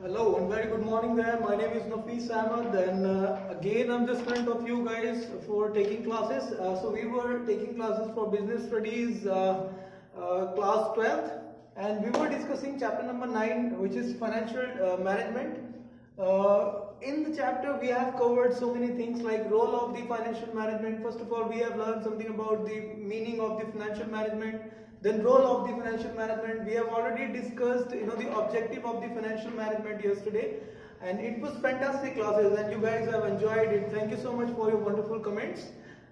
Hello and very good morning there. My name is Nafis Ahmed and again I'm just friend of you guys for taking classes. So we were taking classes for business studies class 12th and we were discussing chapter number 9 which is financial management. In the chapter we have covered so many things like role of the financial management. First of all we have learned something about the meaning of the financial management. Then role of the financial management. We have already discussed the objective of the financial management yesterday and it was fantastic classes and you guys have enjoyed it. Thank you so much for your wonderful comments.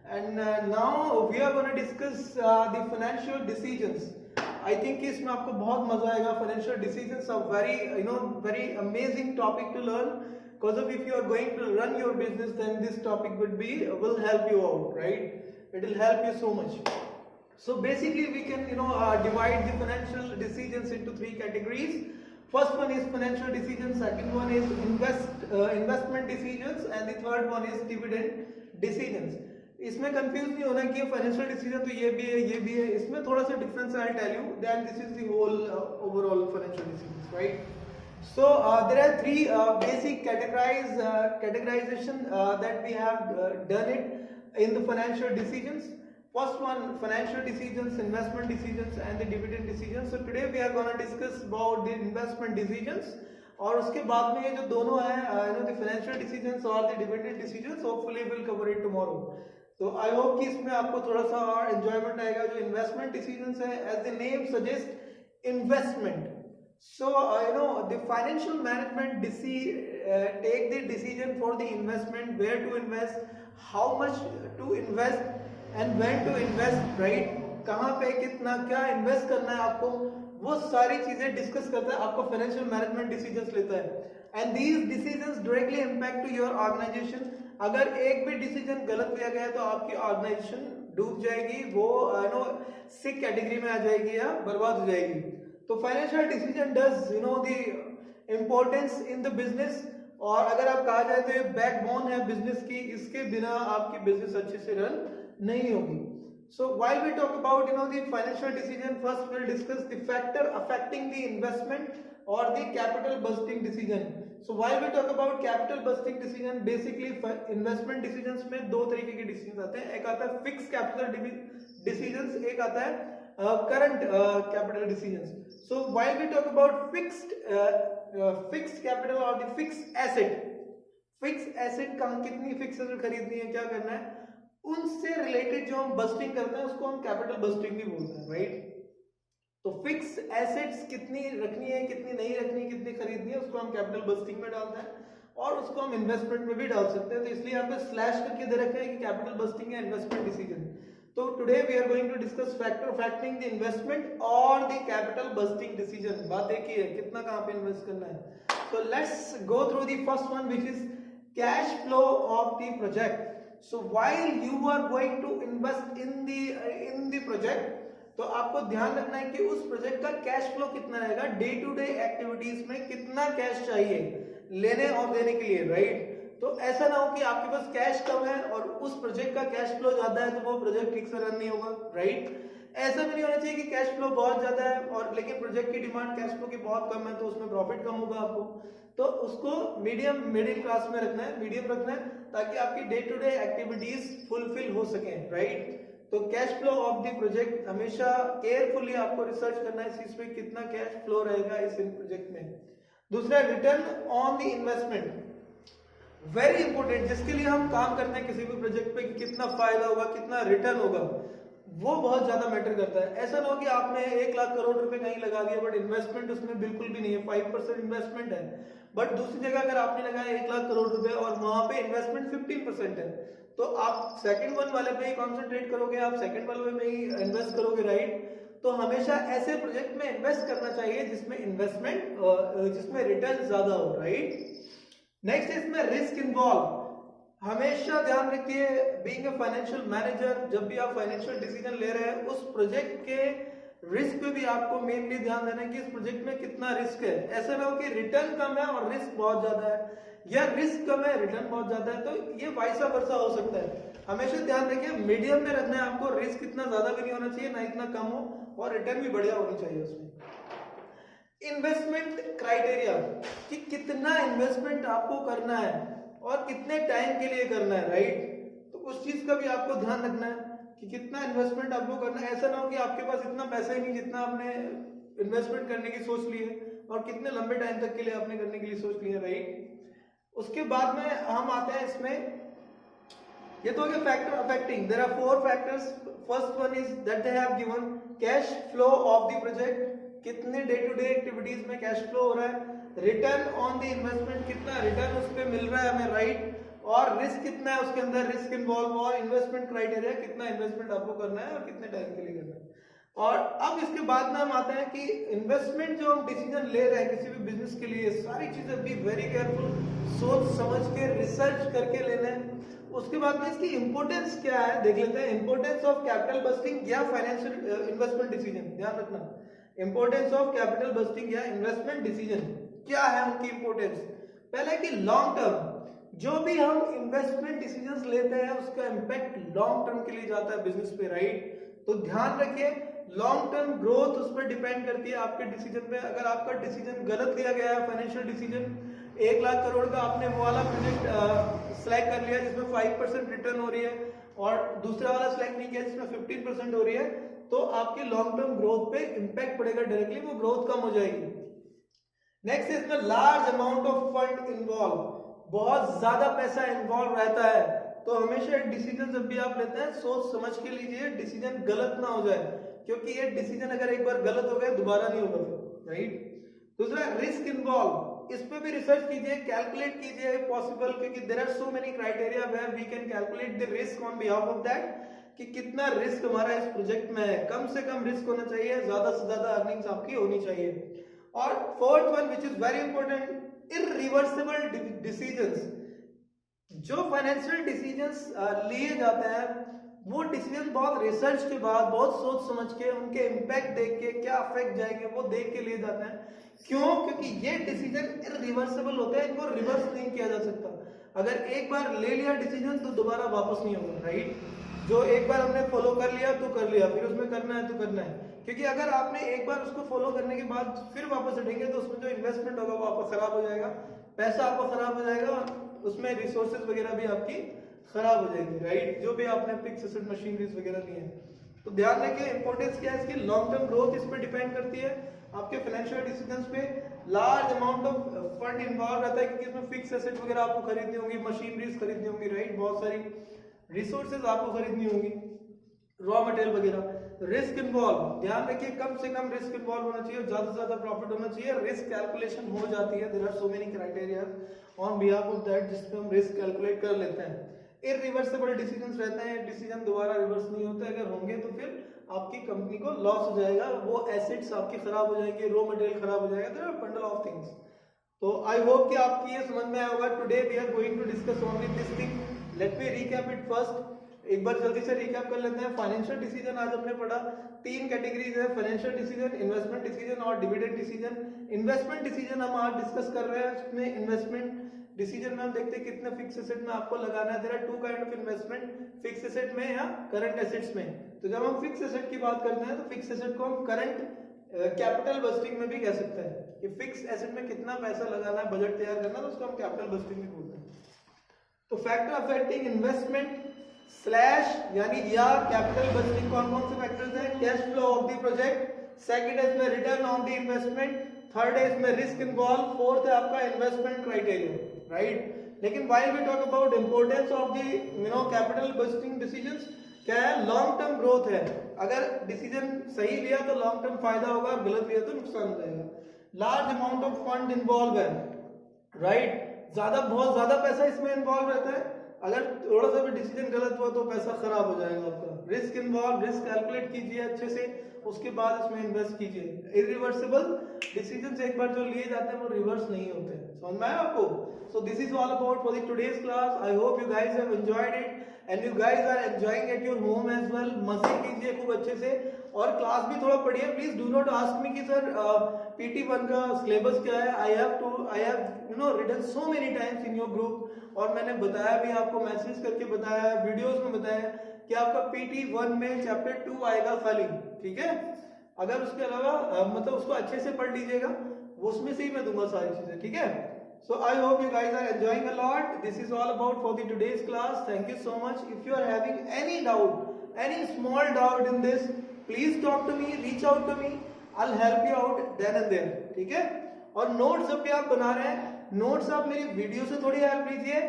And now we are going to discuss the financial decisions. I think इसमें आपको बहुत मजा आएगा. Financial decisions are very amazing topic to learn because if you are going to run your business then this topic will help you out, right? It will help you so much. So basically we can divide the financial decisions into three categories. First one is financial decisions, second one is investment decisions and the third one is dividend decisions. इसमें confuse नहीं होना कि financial decision तो ये भी है इसमें थोड़ा सा difference I tell you then this is the whole overall financial decisions, right? So there are three basic categorization that we have done it in the financial decisions. First one, financial decisions, investment decisions and the dividend decisions. So today we are going to discuss about the investment decisions और उसके बाद में ये जो दोनों हैं the financial decisions और the dividend decisions, hopefully we'll cover it tomorrow. तो आई होप कि इसमें आपको थोड़ा सा और एंजॉयमेंट आएगा. जो इन्वेस्टमेंट डिसीजंस है, as the name suggest investment. So the financial management take the decision for the investment, where to invest, how much to invest and when to invest, right? कहाँ पे कितना क्या इन्वेस्ट करना है आपको, वो सारी चीजें डिस्कस करता है, आपको फाइनेंशियल मैनेजमेंट डिसीजंस लेता है. And these decisions directly impact to your organisation. अगर एक भी डिसीजन गलत लिया गया तो आपकी ऑर्गेनाइजेशन डूब जाएगी, वो सिक कैटेगरी में आ जाएगी या बर्बाद हो जाएगी. तो financial decision does the importance in the business, और अगर आप कहा जाए तो ये बैकबोन है बिजनेस की, इसके बिना आपकी बिजनेस अच्छे से रन नहीं होगी. So while we talk about the financial decision, first we'll discuss the factor affecting the investment or the capital busting decision. So while we talk about capital busting decision, basically investment decisions में दो तरीके के decisions आते हैं. एक आता है fixed capital decisions, एक आता है current capital decisions. So while we talk about fixed capital or the fixed asset कहाँ कितनी fixed asset खरीदनी है, क्या करना है, उनसे रिलेटेड जो हम बस्टिंग करते हैं उसको हम कैपिटल बस्टिंग भी बोलते हैं, राइट? तो फिक्स एसेट्स कितनी रखनी है, कितनी नहीं रखनी, कितनी खरीदनी है, उसको हम कैपिटल बस्टिंग में डालते हैं और उसको हम इन्वेस्टमेंट में भी डाल सकते हैं. तो इसलिए यहाँ पे स्लैश करके दे रखा है कि कैपिटल बस्टिंग या इन्वेस्टमेंट डिसीजन. तो today we are going to discuss factor affecting the investment और द कैपिटल बस्टिंग डिसीजन. बात एक ही है, कितना कहाँ पे इन्वेस्ट करना है. So let's go through the first one, which is cash flow of the project. So while you are going to invest in the project, तो आपको ध्यान रखना है कि उस प्रोजेक्ट का कैश फ्लो कितना रहेगा, डे टू डे एक्टिविटीज में कितना कैश चाहिए लेने और देने के लिए, राइट? तो ऐसा ना हो कि आपके पास कैश कम है और उस प्रोजेक्ट का कैश फ्लो ज्यादा है तो वो प्रोजेक्ट ठीक से रन नहीं होगा, राइट? ऐसा भी नहीं होना चाहिए कि कैश फ्लो बहुत ज्यादा है और लेकिन प्रोजेक्ट की डिमांड कैश फ्लो की बहुत कम है तो उसमें प्रॉफिट कम होगा आपको. तो उसको मिडिल क्लास में रखना है, मीडियम रखना है, ताकि आपकी day to day activities fulfil हो सके, राइट? तो cash flow of the project हमेशा केयरफुली आपको रिसर्च करना है इस पे कितना कैश फ्लो रहेगा इस प्रोजेक्ट में. दूसरा, return on the investment, very important. जिसके लिए हम काम करते हैं किसी भी प्रोजेक्ट पे, कितना फायदा होगा, कितना रिटर्न होगा, वो बहुत ज्यादा मैटर करता है. ऐसा ना हो कि आपने 1 लाख करोड़ रुपए कहीं लगा दिया बट इन्वेस्टमेंट उसमें बिल्कुल भी नहीं है, 5% इन्वेस्टमेंट है, बट दूसरी जगह अगर आपने लगाया 1 लाख करोड़ रुपए और वहां पे इन्वेस्टमेंट 15% है, तो आप सेकंड वन वाले पे ही कॉन्सेंट्रेट करोगे, आप सेकंड वाले में ही इन्वेस्ट करोगे, राइट? तो हमेशा ऐसे प्रोजेक्ट में इन्वेस्ट करना चाहिए जिसमें जिसमें रिटर्न ज्यादा हो, राइट? नेक्स्ट इसमें रिस्क इन्वॉल्व. हमेशा ध्यान रखिए, बीइंग अ फाइनेंशियल मैनेजर, जब भी आप फाइनेंशियल डिसीजन ले रहे हैं उस प्रोजेक्ट के रिस्क पे भी आपको मेनली ध्यान देना है कि इस प्रोजेक्ट में कितना रिस्क है. ऐसा ना हो कि रिटर्न कम है और रिस्क बहुत ज्यादा है, या रिस्क कम है रिटर्न बहुत ज्यादा है, तो ये वाइसा वर्सा हो सकता है. हमेशा ध्यान रखिए मीडियम में रखना है आपको, रिस्क इतना ज्यादा भी नहीं होना चाहिए ना इतना कम हो और रिटर्न भी बढ़िया होनी चाहिए उसमें. इन्वेस्टमेंट क्राइटेरिया कि कितना इन्वेस्टमेंट आपको करना है और कितने टाइम के लिए करना है, राइट। तो उस चीज का भी आपको ध्यान रखना है कि कितना इन्वेस्टमेंट आपको करना है। ऐसा ना हो कि आपके पास इतना पैसा ही नहीं जितना आपने इन्वेस्टमेंट करने की सोच ली है और कितने लंबे टाइम तक के लिए आपने करने के लिए सोच लिया, राइट। उसके बाद में हम आते हैं इसमें, ये तो हो गया factor affecting. There are 4 factors. First one is that they have given cash flow of the project, कितने डे टू डे एक्टिविटीज में कैश फ्लो हो रहा है। रिटर्न ऑन द इन्वेस्टमेंट, कितना रिटर्न उस पे मिल रहा है हमें, राइट। और रिस्क कितना है उसके अंदर, रिस्क इन्वॉल्व। और इन्वेस्टमेंट क्राइटेरिया, कितना इन्वेस्टमेंट आपको करना है और कितने टाइम के लिए करना है। और अब इसके बाद में हम आते हैं कि इन्वेस्टमेंट जो हम डिसीजन ले रहे हैं किसी भी बिजनेस के लिए, सारी चीजें बी वेरी केयरफुल, सोच समझ के रिसर्च करके लेना है। उसके बाद में इसकी इंपोर्टेंस क्या है देख लेते हैं। इंपोर्टेंस ऑफ कैपिटल बस्टिंग या फाइनेंशियल इन्वेस्टमेंट डिसीजन, ध्यान रखना। इंपोर्टेंस ऑफ कैपिटल बस्टिंग या इन्वेस्टमेंट डिसीजन क्या है, उनकी इंपोर्टेंस। पहले कि लॉन्ग टर्म जो भी हम इन्वेस्टमेंट डिसीजंस लेते हैं उसका इंपैक्ट लॉन्ग टर्म के लिए जाता है बिजनेस पे, राइट। तो ध्यान रखिए लॉन्ग टर्म ग्रोथ उस पर डिपेंड करती है आपके डिसीजन पे। अगर आपका डिसीजन गलत लिया गया है, फाइनेंशियल डिसीजन 1 लाख करोड़ का आपने वो वाला प्रोजेक्ट सेलेक्ट कर लिया जिसमें 5% रिटर्न हो रही है और दूसरा वाला सेलेक्ट नहीं किया जिसमें 15% हो रही है, तो आपकी लॉन्ग टर्म ग्रोथ पे इंपैक्ट पड़ेगा डायरेक्टली, वो ग्रोथ कम हो जाएगी। नेक्स्ट इसमें large amount of fund involve, बहुत ज्यादा पैसा इन्वॉल्व रहता है। तो हमेशा एक डिसीजन जब भी आप लेते हैं सोच समझ के लीजिए, डिसीजन गलत ना हो जाए, क्योंकि ये डिसीजन अगर एक बार गलत हो गया दोबारा नहीं होगा फिर, राइट। दूसरा रिस्क इन्वॉल्व, इस पे भी रिसर्च कीजिए, कैलकुलेट कीजिए पॉसिबल, क्योंकि there are so many criteria where we can calculate the risk on behalf of that, कि कितना रिस्क हमारा इस प्रोजेक्ट में है। कम से कम रिस्क होना चाहिए, ज्यादा से ज्यादा अर्निंग्स आपकी होनी चाहिए। और fourth one which is very important, irreversible decisions. जो फाइनेंशियल डिसीजंस लिए जाते हैं वो डिसीजन बहुत रिसर्च के बाद, बहुत सोच समझ के, उनके इम्पैक्ट देख के, क्या अफेक्ट जाएंगे वो देख के लिए जाते हैं। क्यों? क्योंकि ये डिसीजन इररिवर्सिबल होते हैं, इनको रिवर्स नहीं किया जा सकता। अगर एक बार ले लिया डिसीजन तो दोबारा वापस नहीं होगा, राइट। जो एक बार हमने फॉलो कर लिया तो कर लिया, फिर उसमें करना है तो करना है। क्योंकि अगर आपने एक बार उसको फॉलो करने के बाद फिर वापस हटेंगे तो उसमें जो इन्वेस्टमेंट होगा वो आपका खराब हो जाएगा, पैसा आपका खराब हो जाएगा, उसमें रिसोर्सेज वगैरह भी आपकी खराब हो जाएगी, राइट। जो भी आपने फिक्स एसेट मशीनरीज वगैरह लिए हैं। तो ध्यान रखिए इंपॉर्टेंस क्या है इसकी, लॉन्ग टर्म ग्रोथ इस पर डिपेंड करती है आपके फाइनेंशियल डिसीजंस पे। Large amount of fund involve रहता है क्योंकि इसमें फिक्स एसेट वगैरह आपको खरीदनी होगी, मशीनरीज खरीदनी होगी, राइट। बहुत सारी रिसोर्सेज आपको खरीदनी होगी, रॉ मटेरियल वगैरह। रिस्क इन्वॉल्व, ध्यान रखिए कम से कम रिस्क इन्वॉल्व होना चाहिए, ज्यादा से ज्यादा प्रॉफिट होना चाहिए। रिस्क कैलकुलेशन हो जाती है, there are so many criteria on behalf of that जिसपे हम रिस्क कैलकुलेट कर लेते हैं। इररिवर्सिबल डिसीजंस रहते हैं, डिसीजन दोबारा रिवर्स नहीं होते, अगर होंगे तो फिर आपकी कंपनी को लॉस हो जाएगा, वो एसेट्स आपके खराब हो जाएंगे, रॉ मटेरियल खराब हो जाएगा, there are bundle of things. तो आई होप कि आपकी ये समझ में आया होगा। Today we are going to discuss only this thing. Let me recap it first, एक बार जल्दी से रिकैप कर लेते हैं। फाइनेंशियल डिसीजन आज हमने पढ़ा, 3 कैटेगरीज है, फाइनेंशियल डिसीजन, इन्वेस्टमेंट डिसीजन और डिविडेंड डिसीजन। इन्वेस्टमेंट डिसीजन हम आज डिस्कस कर रहे हैं, उसमें इन्वेस्टमेंट डिसीजन में हम देखते हैं कितने फिक्स एसेट में आपको लगाना है। There are 2 kind of investment, fix asset में या करंट एसेट्स में। तो जब हम फिक्स एसेट की बात करते हैं तो फिक्स एसेट को हम करंट कैपिटल बस्टिंग में भी कह सकते हैं कि फिक्स एसेट में कितना पैसा लगाना है, बजट तैयार करना है, तो उसको हम कैपिटल बस्टिंग भी बोलते हैं। तो फैक्टर अफेक्टिंग इन्वेस्टमेंट स्लैश यानी या कैपिटल बस्टिंग कौन कौन से फैक्टर्स हैं? Cash flow of the project, second है इसमें return on the investment, third है इसमें रिस्क इन्वॉल्व, फोर्थ है आपका इन्वेस्टमेंट क्राइटेरिया, राइट। लेकिन while we talk about importance of the capital budgeting decisions, क्या है? लॉन्ग टर्म ग्रोथ है। अगर डिसीजन सही लिया तो लॉन्ग टर्म फायदा होगा, गलत लिया तो नुकसान हो जाएगा। Large amount of fund involve है, राइट। बहुत ज्यादा पैसा इसमें इन्वॉल्व रहता है, अगर थोड़ा सा भी डिसीजन गलत हुआ तो पैसा खराब हो जाएगा आपका। रिस्क इन्वॉल्व, रिस्क कैलकुलेट कीजिए अच्छे से, उसके बाद इसमें इन्वेस्ट कीजिए। इररिवर्सिबल डिसीजंस एक बार जो लिए जाते हैं वो रिवर्स नहीं होते, समझ में आया आपको? So this is all about for the today's class. I hope you guys have enjoyed it and you guys are enjoying at your home as well. मजे कीजिए खूब अच्छे से और क्लास भी थोड़ा पढ़िए। Please do not ask me कि सर PT1 का सिलेबस क्या है। I have written so many times in your group और मैंने बताया भी आपको, मैसेज करके बताया, वीडियोस में बताया कि आपका PT1 में चैप्टर 2 आएगा खाली, ठीक है। अगर उसके अलावा मतलब उसको अच्छे से पढ़ लीजिएगा, वो उसमें से ही मैं दूंगा सारी चीजें, ठीक है। So I hope you guys are enjoying a lot. This is all about for the today's class. Thank you so much. If you are having any doubt, any small doubt in this, please talk to me, reach out to me. I'll help you out then and there. ठीक है। और notes जब भी आप बना रहे हैं, notes आप मेरी वीडियो से थोड़ी हेल्प लीजिए,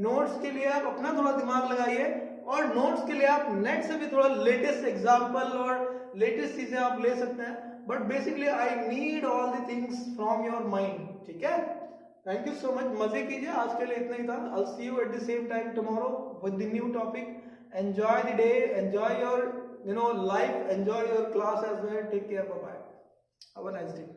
नोट्स के लिए आप अपना थोड़ा दिमाग लगाइए, और नोट्स के लिए आप नेट से भी थोड़ा लेटेस्ट एग्जाम्पल और लेटेस्ट चीजें आप ले सकते हैं, but basically I need all the things from your mind, ठीक है। थैंक यू सो मच, मजे कीजिए, आज के लिए इतना ही था। I'll see you at the same time tomorrow with the new topic. Enjoy the day, enjoy your life, enjoy your class as well. Take care, bye bye. Have a nice day.